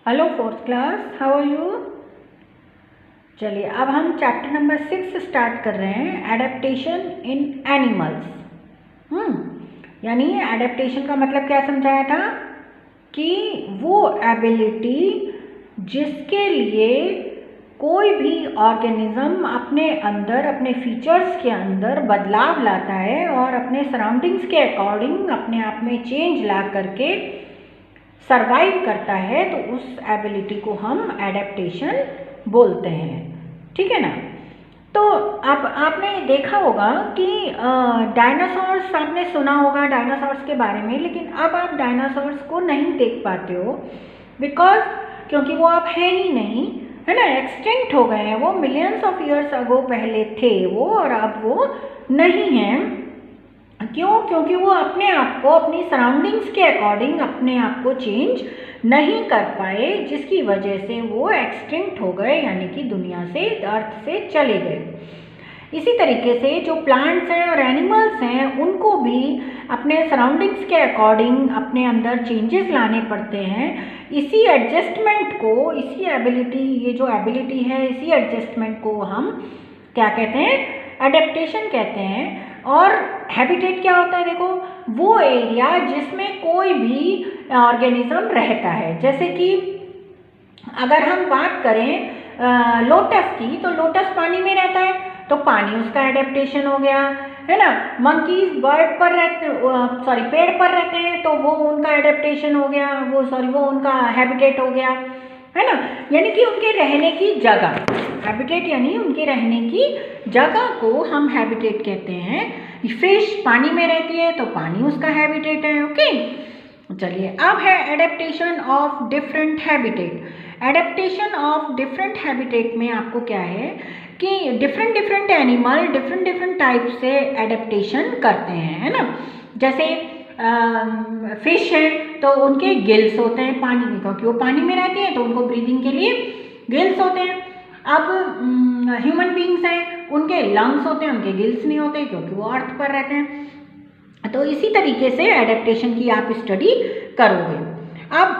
Hello fourth class, how are you. चलिए अब हम चैप्टर नंबर 6 स्टार्ट कर रहे हैं, एडेप्टेशन इन एनिमल्स। यानी एडेप्टेशन का मतलब क्या समझाया था कि वो एबिलिटी जिसके लिए कोई भी ऑर्गेनिज्म अपने अंदर अपने फीचर्स के अंदर बदलाव लाता है और अपने सराउंडिंग्स के अकॉर्डिंग अपने आप में चेंज ला करके सरवाइव करता है, तो उस एबिलिटी को हम एडेप्टेशन बोलते हैं। ठीक है ना। तो अब आपने देखा होगा कि डायनासोर्स आपने सुना होगा डायनासोर्स के बारे में, लेकिन अब आप डायनासोर्स को नहीं देख पाते हो क्योंकि वो अब है ही नहीं, है ना। एक्सटिंक्ट हो गए हैं वो, मिलियंस ऑफ ईयर्स अगो पहले थे वो और अब वो नहीं हैं। क्यों? क्योंकि वो अपने आप को अपनी सराउंडिंग्स के अकॉर्डिंग अपने आप को चेंज नहीं कर पाए, जिसकी वजह से वो एक्सटिंक्ट हो गए, यानी कि दुनिया से, अर्थ से चले गए। इसी तरीके से जो प्लांट्स हैं और एनिमल्स हैं, उनको भी अपने सराउंडिंग्स के अकॉर्डिंग अपने अंदर चेंजेस लाने पड़ते हैं। इसी एडजस्टमेंट को, इसी एबिलिटी, ये जो एबिलिटी है, इसी एडजस्टमेंट को हम क्या कहते हैं? एडेप्टेशन कहते हैं। और हैबिटेट क्या होता है? देखो, वो एरिया जिसमें कोई भी ऑर्गेनिज्म रहता है। जैसे कि अगर हम बात करें लोटस की, तो लोटस पानी में रहता है, तो पानी उसका एडेप्टेशन हो गया, है ना। मंकीज पेड़ पर रहते हैं, तो वो उनका एडेप्टेशन हो गया, वो उनका हैबिटेट हो गया, है ना। यानी कि उनके रहने की जगह, हैबिटेट यानी उनके रहने की जगह को हम हैबिटेट कहते हैं। फिश पानी में रहती है, तो पानी उसका हैबिटेट है। ओके, चलिए अब है adaptation of different habitat. Adaptation of different habitat में आपको क्या है कि डिफरेंट एनिमल डिफरेंट टाइप से एडेप्टेशन करते हैं, है ना। जैसे फिश है, तो उनके गिल्स होते हैं पानी में, क्योंकि वो पानी में रहते हैं, तो उनको ब्रीदिंग के लिए गिल्स होते हैं। अब ह्यूमन बींग्स हैं, उनके लंग्स होते हैं, उनके गिल्स नहीं होते, क्योंकि वो अर्थ पर रहते हैं। तो इसी तरीके से एडेप्टेशन की आप स्टडी करोगे। अब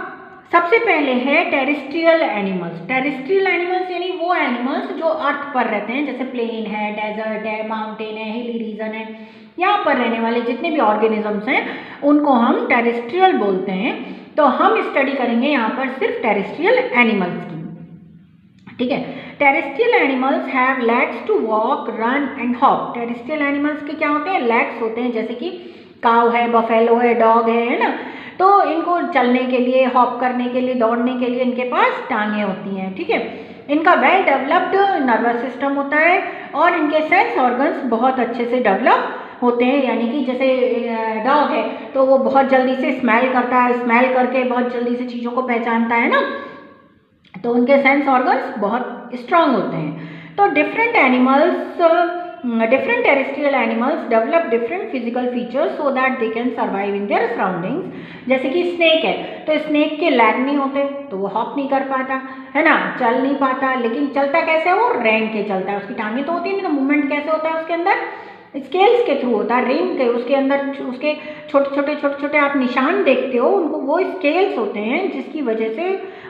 सबसे पहले है टेरेस्ट्रियल एनिमल्स। टेरेस्ट्रियल एनिमल्स यानी वो एनिमल्स जो अर्थ पर रहते हैं, जैसे प्लेन है, डेजर्ट है, माउंटेन है, हिली रीजन है, यहाँ पर रहने वाले जितने भी ऑर्गेनिजम्स हैं, उनको हम टेरेस्ट्रियल बोलते हैं। तो हम स्टडी करेंगे यहाँ पर सिर्फ टेरेस्ट्रियल एनिमल्स की। ठीक है। Terrestrial animals have legs to walk, run and hop. Terrestrial animals के क्या होते हैं? लेग्स होते हैं, जैसे कि काऊ है, बफेलो है, डॉग है ना। तो इनको चलने के लिए, हॉप करने के लिए, दौड़ने के लिए इनके पास टांगें होती हैं। ठीक है। इनका वेल डेवलप्ड नर्वस सिस्टम होता है और इनके सेंस ऑर्गन्स बहुत अच्छे से डेवलप होते हैं। यानी कि जैसे डॉग है, तो वो बहुत जल्दी से स्मेल करता है, स्मेल करके बहुत जल्दी से चीज़ों को पहचानता है ना, तो उनके सेंस ऑर्गन्स बहुत स्ट्रांग होते हैं। तो different terrestrial animals develop different physical features so that they can survive in their surroundings. जैसे कि स्नेक है, तो स्नेक के लैग नहीं होते, तो वो हॉप नहीं कर पाता, है ना, चल नहीं पाता। लेकिन चलता कैसे है? वो रेंग के चलता है। उसकी टांगें तो होती है, नहीं तो मूवमेंट कैसे होता है उसके अंदर? स्केल्स के थ्रू होता है, रेंग के। उसके अंदर उसके छोटे छोटे आप निशान देखते हो, उनको वो स्केल्स होते हैं, जिसकी वजह से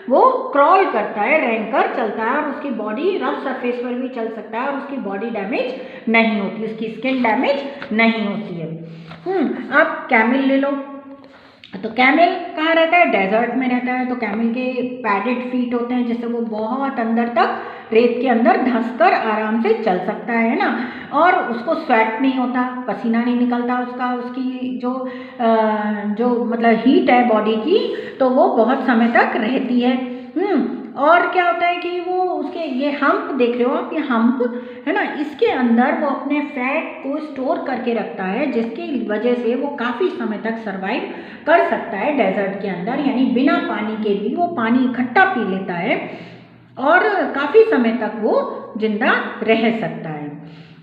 वो क्रॉल करता है, रेंग कर चलता है, और उसकी बॉडी रफ सरफेस पर भी चल सकता है और उसकी बॉडी डैमेज नहीं होती, उसकी स्किन डैमेज नहीं होती है। आप कैमल ले लो, तो कैमल कहाँ रहता है? डेजर्ट में रहता है। तो कैमल के पैडेड फीट होते हैं, जिससे वो बहुत अंदर तक रेत के अंदर धंसकर आराम से चल सकता है ना। और उसको स्वेट नहीं होता, पसीना नहीं निकलता उसका, उसकी जो मतलब हीट है बॉडी की, तो वो बहुत समय तक रहती है। और क्या होता है कि वो उसके ये हम्प देख रहे हो आप, ये हम्प है ना, इसके अंदर वो अपने फैट को स्टोर करके रखता है, जिसकी वजह से वो काफ़ी समय तक सरवाइव कर सकता है डेजर्ट के अंदर। यानी बिना पानी के भी वो पानी इकट्ठा पी लेता है और काफ़ी समय तक वो जिंदा रह सकता है।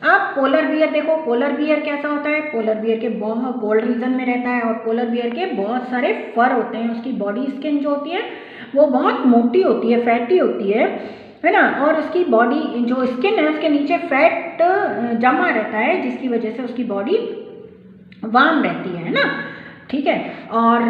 आप पोलर बियर देखो, पोलर बियर कैसा होता है? पोलर बियर के बहुत कोल्ड रीजन में रहता है और पोलर बियर के बहुत सारे फर होते हैं। उसकी बॉडी स्किन जो होती है वो बहुत मोटी होती है, फैटी होती है ना। और उसकी बॉडी जो स्किन है, उसके नीचे फैट जमा रहता है, जिसकी वजह से उसकी बॉडी वार्म रहती है ना। ठीक है। और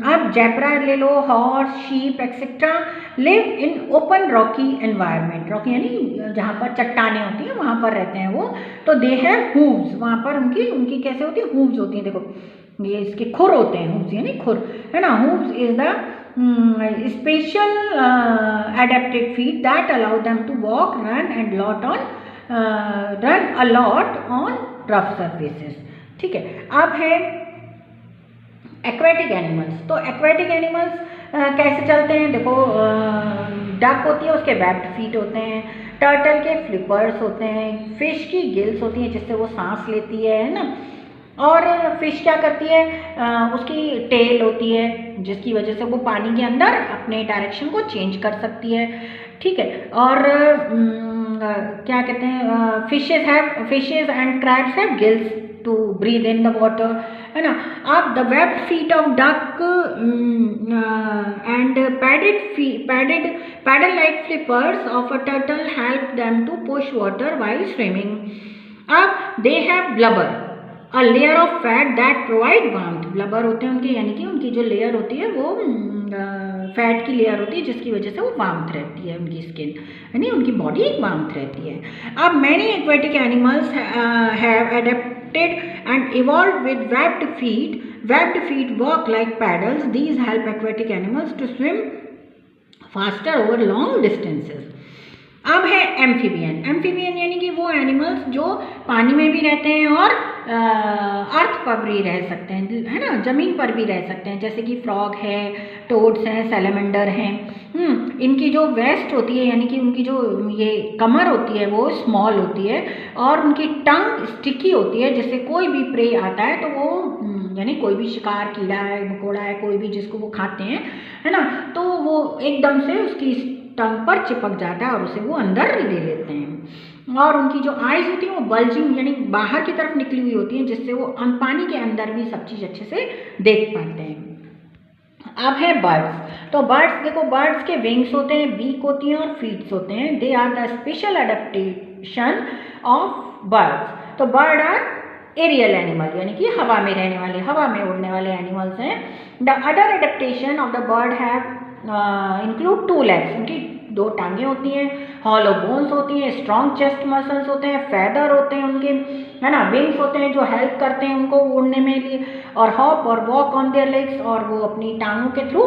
आप जेब्रा ले लो, horse, sheep etcetera live in open rocky environment. Rocky यानी जहाँ पर चट्टानें होती हैं वहाँ पर रहते हैं वो। तो दे हैव हूव्स, वहाँ पर उनकी कैसे होती है, हूव्स होती हैं। देखो ये इसके खुर होते हैं, हूव्स यानी खुर, है ना। Hooves is the special adapted feet that allow them to walk, run a lot on rough surfaces। ठीक है। अब है एक्वेटिक एनिमल्स। तो एक्वेटिक एनिमल्स कैसे चलते हैं, देखो डक होती है उसके वेब्ड फीट होते हैं, टर्टल के फ्लिपर्स होते हैं, फिश की गिल्स होती हैं जिससे वो सांस लेती है ना। और फिश क्या करती है, उसकी टेल होती है जिसकी वजह से वो पानी के अंदर अपने डायरेक्शन को चेंज कर सकती है। ठीक है। और क्या कहते हैं, fishes and crabs have gills to breathe in the water, है ना। अब the webbed feet of duck and paddle like flippers of a turtle help them to push water while swimming. अब they have blubber, a layer of fat that provide warmth. Blubber होते हैं उनके, यानी कि उनकी जो लेयर होती है वो फैट की लेयर होती है जिसकी वजह से वो वार्मथ रहती है, उनकी स्किन यानी उनकी बॉडी वार्मथ रहती है। अब many aquatic animals have adapted and evolved with webbed feet. Webbed feet work like paddles. These help aquatic animals to swim faster over long distances. अब है एम्फीबियन। एम्फीबियन यानी कि वो एनिमल्स जो पानी में भी रहते हैं और अर्थ पर भी रह सकते हैं, है ना, ज़मीन पर भी रह सकते हैं, जैसे कि फ्रॉग है, टोड्स हैं, सैलेमेंडर हैं। इनकी जो वेस्ट होती है यानी कि उनकी जो ये कमर होती है वो स्मॉल होती है और उनकी टंग स्टिकी होती है, जिससे कोई भी प्रे आता है तो वो यानी कोई भी शिकार, कीड़ा है, मकोड़ा है, कोई भी जिसको वो खाते हैं, है ना, तो वो एकदम से उसकी टंग पर चिपक जाता है और उसे वो अंदर ले लेते हैं। और उनकी जो आइज़ होती हैं वो बल्जिंग यानी बाहर की तरफ निकली हुई होती हैं, जिससे वो पानी के अंदर भी सब चीज़ अच्छे से देख पाते हैं। अब है बर्ड्स। तो बर्ड्स देखो, बर्ड्स के विंग्स होते हैं, बीक होती हैं और फीट्स होते हैं। They are the special adaptation of birds. तो बर्ड आर एरियल एनिमल यानी कि हवा में रहने वाले, हवा में उड़ने वाले एनिमल्स हैं। The other adaptation of the bird have include 2 legs, उनकी 2 टांगें होती हैं, हॉलो बोन्स होती हैं, स्ट्रॉन्ग चेस्ट मसल्स होते हैं, फैदर होते हैं उनके, है ना, विंग्स होते हैं जो हेल्प करते हैं उनको उड़ने में लिए, और हॉप और वॉक ऑन देयर लेग्स, और वो अपनी टांगों के थ्रू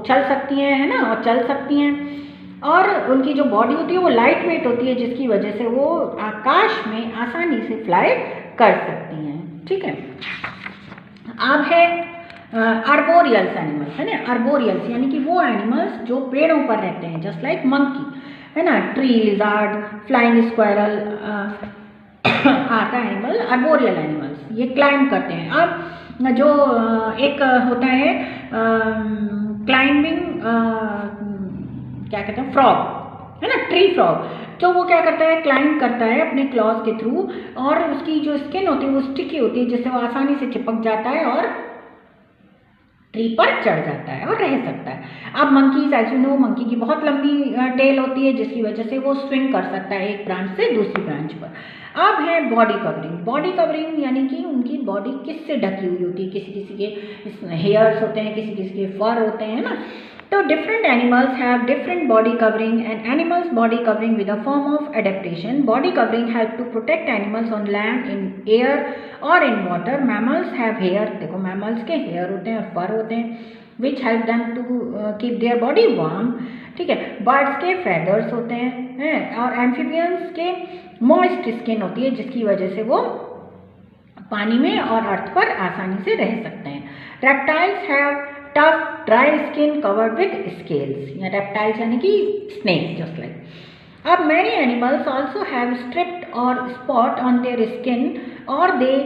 उछल सकती हैं, है ना, और चल सकती हैं। और उनकी जो बॉडी होती है वो लाइट वेट होती है जिसकी वजह से वो आकाश में आसानी से फ्लाई कर सकती हैं। ठीक है। अब है आर्बोरियल्स एनिमल्स, है ना। आर्बोरियल्स यानी कि वो एनिमल्स जो पेड़ों पर रहते हैं, जस्ट लाइक मंकी, है ना, ट्री लिजार्ड, फ्लाइंग स्क्वायरल आता एनिमल आर्बोरियल एनिमल्स, ये क्लाइंब करते हैं। अब जो एक होता है क्लाइंबिंग, क्या कहते हैं, फ्रॉग, है ना, ट्री फ्रॉग, तो वो क्या करता है, क्लाइंब करता है अपने क्लॉज के थ्रू, और उसकी जो स्किन होती है वो स्टिकी होती है जिससे वो आसानी से चिपक जाता है और ट्री पर चढ़ जाता है और रह सकता है। अब monkeys, as you know, monkey की बहुत लंबी टेल होती है जिसकी वजह से वो स्विंग कर सकता है एक ब्रांच से दूसरी ब्रांच पर। अब है बॉडी कवरिंग। बॉडी कवरिंग यानी कि उनकी बॉडी किससे ढकी हुई होती है, किसी किसी के हेयर्स होते हैं, किसी किसी के फर होते हैं ना। तो different animals have different body covering, and animals body covering with a form of adaptation. Body covering help to protect animals on land, in air or in water. Mammals have hair, देखो mammals के hair होते हैं और fur होते हैं which help them to keep their body warm। ठीक है। birds के feathers होते हैं और amphibians के moist skin होती है जिसकी वजह से वो पानी में और अर्थ पर आसानी से रह सकते हैं। reptiles have tough dry skin covered with scales, या reptiles यानी कि snakes, just like। अब many animals also have striped or spot on their skin, or they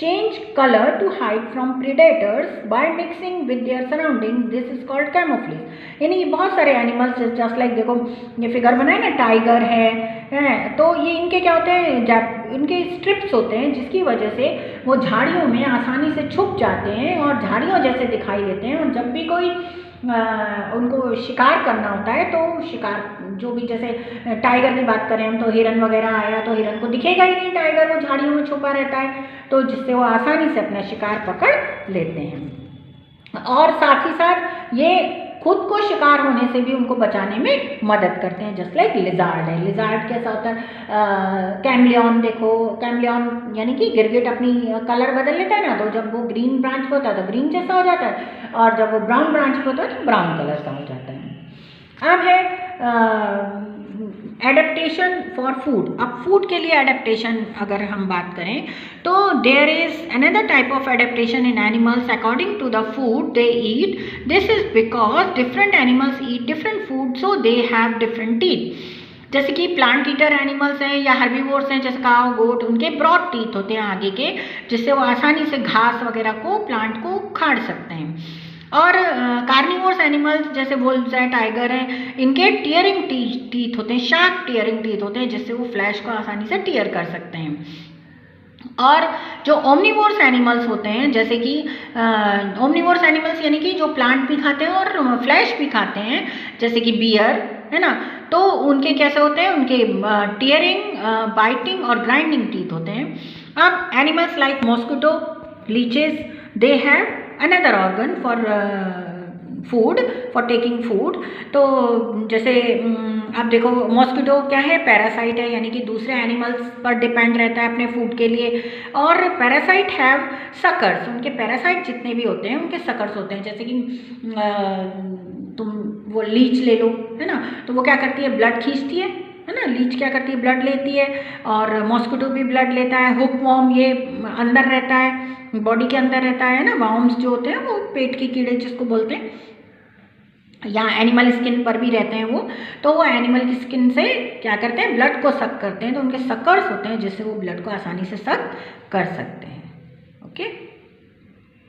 change color to hide from predators by mixing with their surroundings. This is called camouflage। यानी बहुत सारे animals just like, देखो ये figure बनाए ना, tiger है, तो ये इनके क्या होते हैं, इनके स्ट्रिप्स होते हैं जिसकी वजह से वो झाड़ियों में आसानी से छुप जाते हैं और झाड़ियों जैसे दिखाई देते हैं। और जब भी कोई उनको शिकार करना होता है तो शिकार जो भी, जैसे टाइगर की बात करें हम, तो हिरन वगैरह आया तो हिरन को दिखेगा ही नहीं, टाइगर वो झाड़ियों में छुपा रहता है। तो जिससे वो आसानी से अपना शिकार पकड़ लेते हैं। और साथ ही साथ ये खुद को शिकार होने से भी उनको बचाने में मदद करते हैं, जस्ट लाइक लिजार्ड है। लिजार्ड कैसा होता है, कैमलियन देखो, कैमलियन यानी कि गिरगिट अपनी कलर बदल लेता है ना, तो जब वो ग्रीन ब्रांच पे होता है तो ग्रीन जैसा हो जाता है, और जब वो ब्राउन ब्रांच पे होता है तो ब्राउन कलर का हो जाता है। अब है एडेप्टेशन फॉर फूड। अब फूड के लिए एडेप्टेशन अगर हम बात करें तो there is another type of adaptation in animals according to the food they eat. This is because different animals eat different food, so they have different teeth. जैसे कि प्लांट ईटर एनिमल्स हैं या herbivores हैं, जैसे काऊ, गोट, उनके broad teeth होते हैं आगे के, जिससे वो आसानी से घास वगैरह को, प्लांट को उखाड़ सकते हैं। और कार्निवोर्स एनिमल्स जैसे वुल्व्स हैं, टाइगर हैं, इनके टीयरिंग टीथ होते हैं, शार्प टीयरिंग टीथ होते हैं, जिससे वो फ्लैश को आसानी से टीयर कर सकते हैं। और जो ओमनिवोर्स एनिमल्स होते हैं, जैसे कि ओमनिवोर्स एनिमल्स यानी कि जो प्लांट भी खाते हैं और फ्लैश भी खाते हैं, जैसे कि बियर है ना, तो उनके कैसे होते हैं, उनके टीयरिंग, बाइटिंग और ग्राइंडिंग टीथ होते हैं। अब animals like mosquito, leches, they have another organ for food, for taking food. तो जैसे आप देखो मॉस्किटो क्या है, पैरासाइट है, यानी कि दूसरे एनिमल्स पर डिपेंड रहता है अपने फूड के लिए। और पैरासाइट हैव सकर्स, उनके पैरासाइट जितने भी होते हैं उनके सकर्स होते हैं। जैसे कि तुम वो लीच ले लो है ना, तो वो क्या करती है, ब्लड खींचती है ना, लीच क्या करती है, ब्लड लेती है। और मॉस्किटो भी ब्लड लेता है। हुकवॉर्म ये अंदर रहता है, बॉडी के अंदर रहता है ना, वॉर्म्स जो होते हैं वो पेट के कीड़े जिसको बोलते हैं, या एनिमल स्किन पर भी रहते हैं वो, तो वो एनिमल की स्किन से क्या करते हैं, ब्लड को सक करते हैं, तो उनके सकर्स होते हैं जिससे वो ब्लड को आसानी से सक कर सकते हैं। ओके।